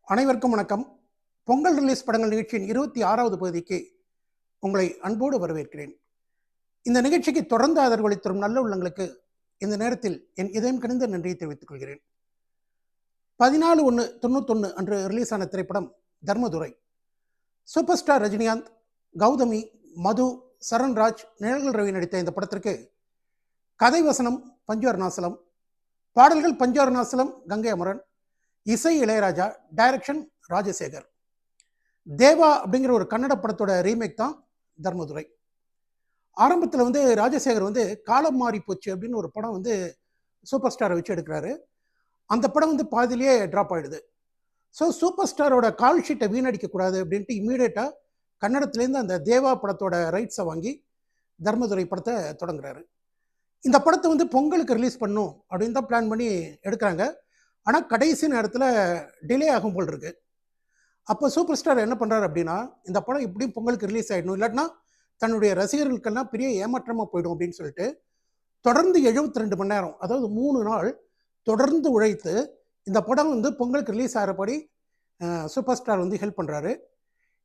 அனைவருக்கும் வணக்கம். பொங்கல் ரிலீஸ் படங்கள் நிகழ்ச்சியின் 26வது பகுதிக்கு உங்களை அன்போடு வரவேற்கிறேன். இந்த நிகழ்ச்சிக்கு தொடர்ந்து ஆதரவளித்து வரும் நல்ல உள்ளங்களுக்கு இந்த நேரத்தில் என் இதயம் கனிந்த நன்றியை தெரிவித்துக் கொள்கிறேன். 14/1/91 அன்று ரிலீஸ் ஆன திரைப்படம் தர்மதுரை. சூப்பர் ஸ்டார் ரஜினிகாந்த், கௌதமி, மது, சரண்ராஜ், நிழல்கள் ரவி நடித்த இந்த படத்திற்கு கதை வசனம் பஞ்சு அருணாசலம், பாடல்கள் பஞ்சு அருணாசலம், கங்கை அமரன், இசை இளையராஜா, டைரக்ஷன் ராஜசேகர். தேவா அப்படிங்கிற ஒரு கன்னட படத்தோட ரீமேக் தான் தர்மதுரை. ஆரம்பத்தில் ராஜசேகர் காலம் மாறி போச்சு அப்படின்னு ஒரு படம் சூப்பர் ஸ்டாரை வச்சு எடுக்கிறாரு. அந்த படம் பாதியிலேயே ட்ராப் ஆகிடுது. ஸோ சூப்பர் ஸ்டாரோட கால் ஷீட்டை வீணடிக்கக்கூடாது அப்படின்ட்டு இம்மீடியட்டாக கன்னடத்துலேருந்து அந்த தேவா படத்தோட ரைட்ஸை வாங்கி தர்மதுரை படத்தை தொடங்குறாரு. இந்த படத்தை பொங்கலுக்கு ரிலீஸ் பண்ணும் அப்படின்னு தான் பிளான் பண்ணி எடுக்கிறாங்க. ஆனால் கடைசி நேரத்தில் டிலே ஆகும் போல் இருக்கு. அப்போ சூப்பர் ஸ்டார் என்ன பண்ணுறாரு அப்படின்னா, இந்த படம் இப்படியும் பொங்கலுக்கு ரிலீஸ் ஆகிடணும், இல்லாட்டினா தன்னுடைய ரசிகர்களுக்கெல்லாம் பெரிய ஏமாற்றமாக போயிடும் அப்படின்னு சொல்லிட்டு தொடர்ந்து 72 மணி நேரம், அதாவது 3 நாள் தொடர்ந்து உழைத்து இந்த படம் பொங்கலுக்கு ரிலீஸ் ஆகிறபடி சூப்பர் ஸ்டார் ஹெல்ப் பண்ணுறாரு.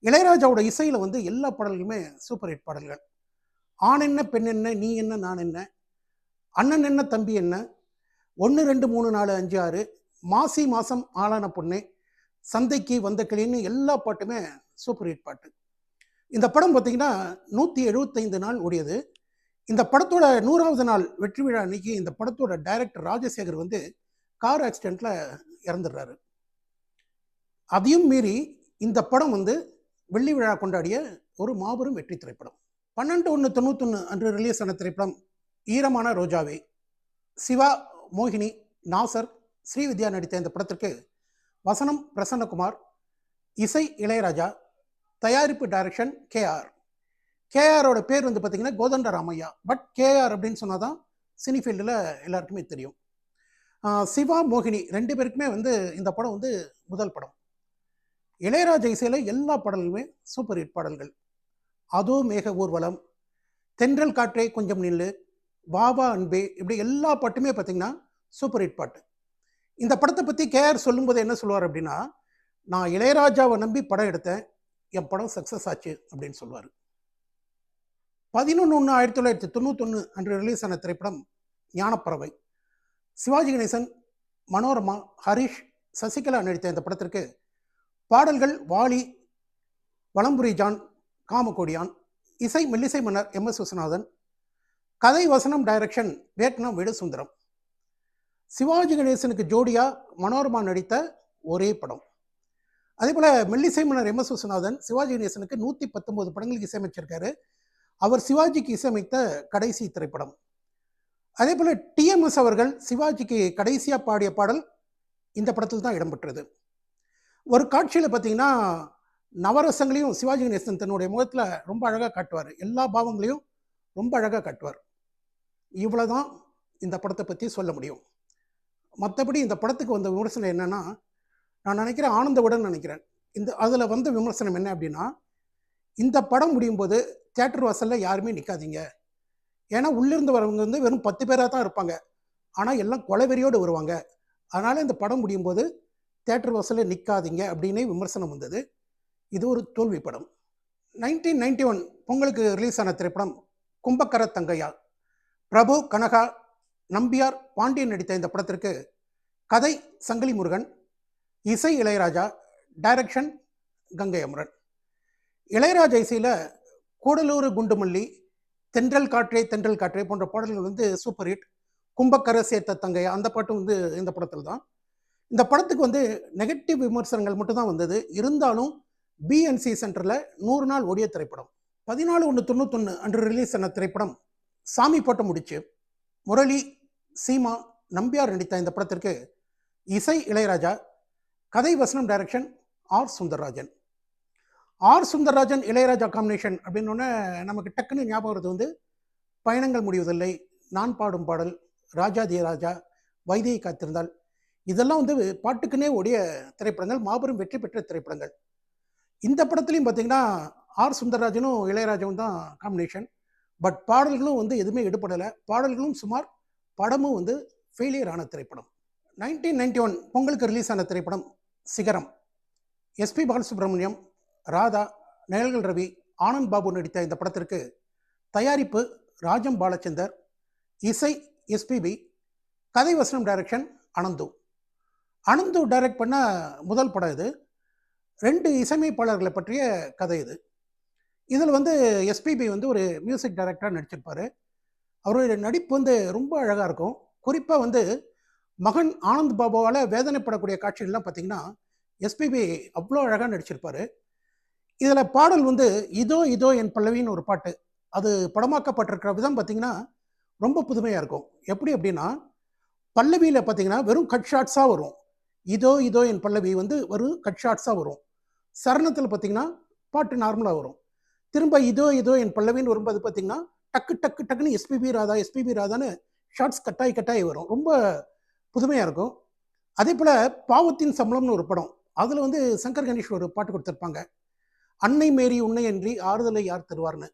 இளையராஜாவோட இசையில் எல்லா பாடல்களுமே சூப்பர் ஹிட் பாடல்கள். ஆண் என்ன, பெண் என்ன, நீ என்ன, நான் என்ன, அண்ணன் என்ன, தம்பி என்ன, 1 2 3 4 5 6, மாசி மாசம் ஆளான பொண்ணே, சந்தைக்கு வந்த கிளின்னு எல்லா பாட்டுமே சூப்பர் ஹிட் பாட்டு. இந்த படம் பார்த்தீங்கன்னா 175 நாள் ஓடியது. இந்த படத்தோட 100வது நாள் வெற்றி விழா அன்னைக்கு இந்த படத்தோட டைரக்டர் ராஜசேகர் கார் ஆக்சிடென்ட்ல இறந்துடுறாரு. அதையும் மீறி இந்த படம் வெள்ளி விழா கொண்டாடிய ஒரு மாபெரும் வெற்றி திரைப்படம். 12/1/91 அன்று ரிலீஸ் ஆன திரைப்படம் ஈரமான ரோஜாவே. சிவா, மோகினி, நாசர், ஸ்ரீவித்யா நடித்த இந்த படத்திற்கு வசனம் பிரசன்னகுமார், இசை இளையராஜா, தயாரிப்பு டைரக்ஷன் கேஆர். கேஆரோட பேர் பார்த்தீங்கன்னா கோதண்ட ராமையா. பட் கேஆர் அப்படின்னு சொன்னாதான் சினி ஃபீல்டில் எல்லாருக்குமே தெரியும். சிவா, மோகினி 2 பேருக்குமே இந்த படம் முதல் படம். இளையராஜா இசையில் எல்லா பாடல்களுமே சூப்பர் ஹிட் பாடல்கள். அதோ மேக ஊர்வலம், தென்றல் காற்றே கொஞ்சம் நில்லு, பாபா அன்பே, இப்படி எல்லா பாட்டுமே பார்த்தீங்கன்னா சூப்பர் ஹிட் பாட்டு. இந்த படத்தை பற்றி கேஆர் சொல்லும்போது என்ன சொல்லுவார் அப்படின்னா, நான் இளையராஜாவை நம்பி படம் எடுத்தேன், என் படம் சக்ஸஸ் ஆச்சு அப்படின்னு சொல்லுவார். 11/1/1991 அன்று ரிலீஸ் ஆன திரைப்படம் ஞானப்பறவை. சிவாஜி கணேசன், மனோரமா, ஹரிஷ், சசிகலா நடித்த இந்த படத்திற்கு பாடல்கள் வாலி, வலம்புரி ஜான், காமகோடியான், இசை மெல்லிசை மன்னர் எம்.எஸ். விஸ்வநாதன், கதை வசனம் டைரக்ஷன் வியட்நாம் வீடு சுந்தரம். சிவாஜி கணேசனுக்கு ஜோடியா மனோரமா நடித்த ஒரே படம். அதே போல் மெல்லிசை மன்னர் எம்.எஸ். விஸ்வநாதன் சிவாஜி கணேசனுக்கு 119 படங்களுக்கு இசையமைச்சிருக்காரு. அவர் சிவாஜிக்கு இசையமைத்த கடைசி திரைப்படம். அதே போல் டிஎம்எஸ் அவர்கள் சிவாஜிக்கு கடைசியாக பாடிய பாடல் இந்த படத்தில் தான் இடம்பெற்றது. ஒரு காட்சியில் பார்த்தீங்கன்னா நவரசங்களையும் சிவாஜி கணேசன் தன்னுடைய முகத்தில் ரொம்ப அழகாக காட்டுவார். எல்லா பாவங்களையும் ரொம்ப அழகாக காட்டுவார். இவ்வளோதான் இந்த படத்தை பற்றி சொல்ல முடியும். மற்றபடி இந்த படத்துக்கு வந்த விமர்சனம் என்னன்னா, நான் நினைக்கிறேன் ஆனந்தவுடன் நினைக்கிறேன். அதில் வந்த விமர்சனம் என்ன அப்படின்னா, இந்த படம் முடியும் போது தியேட்டர் வாசலில் யாருமே நிற்காதீங்க. ஏன்னா உள்ளிருந்து வரவங்க வெறும் 10 பேராக தான் இருப்பாங்க. ஆனால் எல்லாம் கொலைவெறியோடு வருவாங்க. அதனால் இந்த படம் முடியும் போது தியேட்டர் வாசலில் நிற்காதீங்க அப்படின்னே விமர்சனம் வந்தது. இது ஒரு தோல்வி படம். 1991 பொங்கலுக்கு ரிலீஸ் ஆன திரைப்படம் கும்பக்கர தங்கையா. பிரபு, கனகா, நம்பியார், பாண்டியன் நடித்த இந்த படத்திற்கு கதை சங்கிலி முருகன், இசை இளையராஜா, டைரக்ஷன் கங்கை அமரன். இளையராஜா இசையில் கூடலூர் குண்டுமல்லி, தென்றல் காற்றே தென்றல் காற்றே போன்ற பாடல்கள் சூப்பர் ஹிட். கும்பக்கரை சேர்த்த தங்கையா அந்த பாட்டும் இந்த படத்தில் தான். இந்த படத்துக்கு நெகட்டிவ் விமர்சனங்கள் மட்டும்தான் வந்தது. இருந்தாலும் பிஎன்சி சென்டரில் 100 நாள் ஓடிய திரைப்படம். 14/1/91 அன்று ரிலீஸ் ஆன திரைப்படம் சாமி போட்ட முடிச்சு. முரளி, சீமா, நம்பியார் நடித்த இந்த படத்திற்கு இசை இளையராஜா, கதை வசனம் direction R Sundarrajan. R Sundarrajan Ilaiyaraaja combination அப்படின்னோடனே நமக்கு டக்குன்னு ஞாபகம் வருது பயணங்கள் முடிவதில்லை, நான் பாடும் பாடல், ராஜாதி ராஜா, வைதையை காத்திருந்தால். இதெல்லாம் பாட்டுக்குன்னே ஓடிய திரைப்படங்கள், மாபெரும் வெற்றி பெற்ற திரைப்படங்கள். இந்த படத்துலையும் பார்த்தீங்கன்னா ஆர் சுந்தரராஜனும் இளையராஜாவும் தான் காம்பினேஷன். பட் பாடல்களும் எதுவுமே எடுப்படலை. பாடல்களும் சுமார், படமும் ஃபெயிலியர் ஆன திரைப்படம். 1991 பொங்கலுக்கு ரிலீஸ் ஆன திரைப்படம் சிகரம். எஸ்பி பாலசுப்ரமணியம், ராதா, நிழல்கள் ரவி, ஆனந்த் பாபு நடித்த இந்த படத்திற்கு தயாரிப்பு ராஜம் பாலச்சந்தர், இசை எஸ்பிபி, கதை வசனம் டைரக்ஷன் அனந்து. அனந்து டைரக்ட் பண்ண முதல் படம் இது. 2 இசையமைப்பாளர்களை பற்றிய கதை இது. இதில் வந்து எஸ்பிபி வந்து ஒரு மியூசிக் டைரக்டராக நடிச்சிருப்பார். அவருடைய நடிப்பு வந்து ரொம்ப அழகாக இருக்கும். குறிப்பாக வந்து மகன் ஆனந்த் பாபுவால் வேதனைப்படக்கூடிய காட்சிகள்லாம் பார்த்தீங்கன்னா எஸ்பிபி அவ்வளோ அழகாக நடிச்சிருப்பார். இதில் பாடல் வந்து இதோ இதோ என் பல்லவின்னு ஒரு பாட்டு. அது படமாக்கப்பட்டிருக்கிற விதம் பார்த்தீங்கன்னா ரொம்ப புதுமையாக இருக்கும். எப்படி அப்படின்னா, பல்லவியில் பார்த்தீங்கன்னா வெறும் கட் ஷாட்ஸாக வரும். இதோ இதோ என் பல்லவி வந்து வெறும் கட் ஷாட்ஸாக வரும். சரணத்தில் பார்த்தீங்கன்னா பாட்டு நார்மலாக வரும். திரும்ப இதோ இதோ என் பல்லவின்னு வரும்போது பார்த்தீங்கன்னா டக்கு டக்கு டக்குன்னு எஸ்பிபி ராதான்னு ஷார்ட்ஸ் கட்டாயி வரும். ரொம்ப புதுமையாக இருக்கும். அதே போல் பாவத்தின் சம்பளம்னு ஒரு படம். அதில் வந்து சங்கர் கணேஷ் ஒரு பாட்டு கொடுத்துருப்பாங்க. அன்னை மேரி உன்னை அன்றி ஆறுதலை யார் தருவார்னு.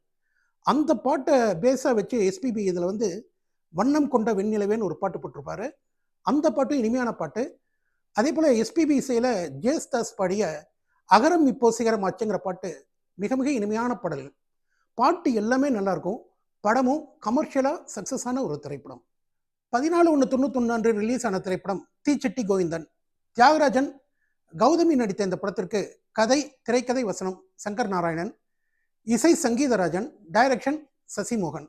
அந்த பாட்டை பேஸாக வச்சு எஸ்பிபி இதில் வந்து வண்ணம் கொண்ட வெண்ணிலவேன்னு ஒரு பாட்டு போட்டிருப்பாரு. அந்த பாட்டும் இனிமையான பாட்டு. அதே போல் எஸ்பிபி இசையில் ஜேஸ்தாஸ் பாடிய அகரம் இப்போ சிகரம் ஆச்சுங்கிற பாட்டு மிக மிக இனிமையான பாடல். பாட்டு எல்லாமே நல்லாயிருக்கும். படமும் கமர்ஷியலாக சக்ஸஸான ஒரு திரைப்படம். 14/1/91 அன்று ரிலீஸ் ஆன திரைப்படம் தீச்சட்டி கோவிந்தன். தியாகராஜன், கௌதமி நடித்த இந்த படத்திற்கு கதை, திரைக்கதை வசனம் சங்கர் நாராயணன், இசை சங்கீதராஜன், டைரக்ஷன் சசிமோகன்.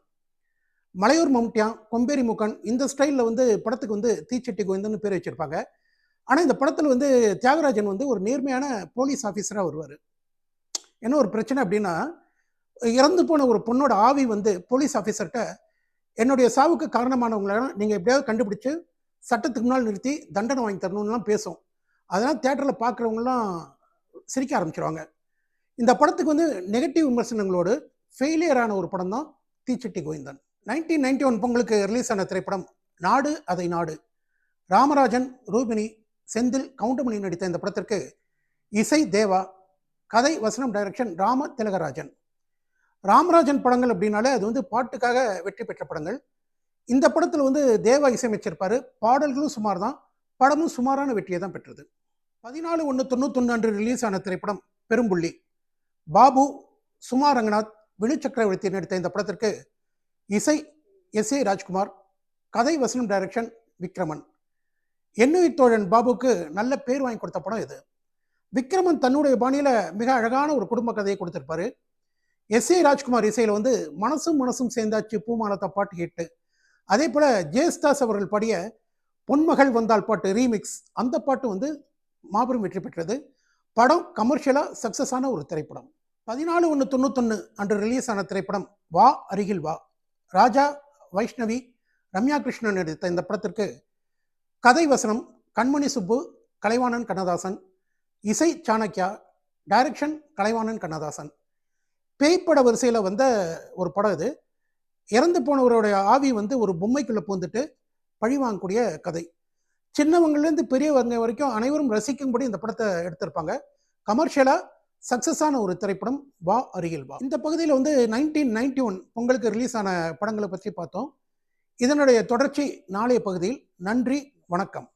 மலையூர் மம்டியா, கொம்பேரி முகன் இந்த ஸ்டைலில் வந்து படத்துக்கு வந்து தீச்சட்டி கோவிந்தன் பேர் வச்சுருப்பாங்க. ஆனால் இந்த படத்தில் வந்து தியாகராஜன் வந்து ஒரு நேர்மையான போலீஸ் ஆஃபீஸராக வருவார். என்ன ஒரு பிரச்சனை அப்படின்னா, இறந்து போன ஒரு பொண்ணோட ஆவி வந்து போலீஸ் ஆஃபீஸர்கிட்ட என்னுடைய சாவுக்கு காரணமானவங்களெல்லாம் நீங்கள் எப்படியாவது கண்டுபிடிச்சு சட்டத்துக்கு முன்னால் நிறுத்தி தண்டனை வாங்கி தரணும்லாம் பேசும். அதனால் தியேட்டரில் பார்க்குறவங்களாம் சிரிக்க ஆரம்பிச்சிருவாங்க. இந்த படத்துக்கு வந்து நெகட்டிவ் விமர்சனங்களோடு ஃபெயிலியரான ஒரு படம் தான் தீச்சட்டி கோவிந்தன். 1991 பொங்கலுக்கு ரிலீஸ் ஆன திரைப்படம் நாடு அதை நாடு. ராமராஜன், ரூபினி, செந்தில், கவுண்டமணி நடித்த இந்த படத்திற்கு இசை தேவா, கதை வசனம் டைரக்ஷன் ராம திலகராஜன். ராமராஜன் படங்கள் அப்படின்னாலே அது வந்து பாட்டுக்காக வெற்றி பெற்ற படங்கள். இந்த படத்தில் வந்து தேவா இசையமைச்சிருப்பார். பாடல்களும் சுமார் தான், படமும் சுமாரான வெற்றியை தான் பெற்றது. 14/1/91 அன்று ரிலீஸ் ஆன திரைப்படம் பெரும்புள்ளி. பாபு, சுமா ரங்கநாத், வினு சக்கரவர்த்தி நடித்த இந்த படத்திற்கு இசை எஸ்.ஏ. ராஜ்குமார், கதை வசனம் டைரக்ஷன் விக்ரமன். எண்ணுயிர் தோழன் பாபுக்கு நல்ல பேர் வாங்கி கொடுத்த படம் இது. விக்ரமன் தன்னுடைய பாணியில் மிக அழகான ஒரு குடும்ப கதையை கொடுத்திருப்பாரு. எஸ்.ஏ. ராஜ்குமார் இசையில் வந்து மனசும் மனசும் சேர்ந்தாச்சு பூமாலத்தை பாட்டு கேட்டு, அதே போல் ஜேஸ்தாஸ் அவர்கள் பாடிய பொன்மகள் வந்தால் பாட்டு ரீமிக்ஸ், அந்த பாட்டு வந்து மாபெரும் வெற்றி பெற்றது. படம் கமர்ஷியலாக சக்ஸஸான ஒரு திரைப்படம். 14/1/91 அன்று ரிலீஸ் ஆன திரைப்படம் வா அருகில் வா. ராஜா, வைஷ்ணவி, ரம்யா கிருஷ்ணன் நடித்த இந்த படத்திற்கு கதை வசனம் கண்மணி சுப்பு, கலைவாணன் கண்ணதாசன், இசை சாணக்கியா, டைரக்ஷன் கலைவாணன் கண்ணதாசன். பேய்ப்பட வரிசையில் வந்த ஒரு படம் இது. இறந்து போனவருடைய ஆவி வந்து ஒரு பொம்மைக்குள்ளே பூந்துட்டு பழி வாங்கக்கூடிய கதை. சின்னவங்கலேருந்து பெரியவங்க வரைக்கும் அனைவரும் ரசிக்கும்படி இந்த படத்தை எடுத்திருப்பாங்க. கமர்ஷியலாக சக்ஸஸான ஒரு திரைப்படம் வா அருகில் வா. இந்த பகுதியில் வந்து 1991 பொங்கலுக்கு ரிலீஸ் ஆன படங்களை பற்றி பார்த்தோம். இதனுடைய தொடர்ச்சி நாளைய பகுதியில். நன்றி, வணக்கம்.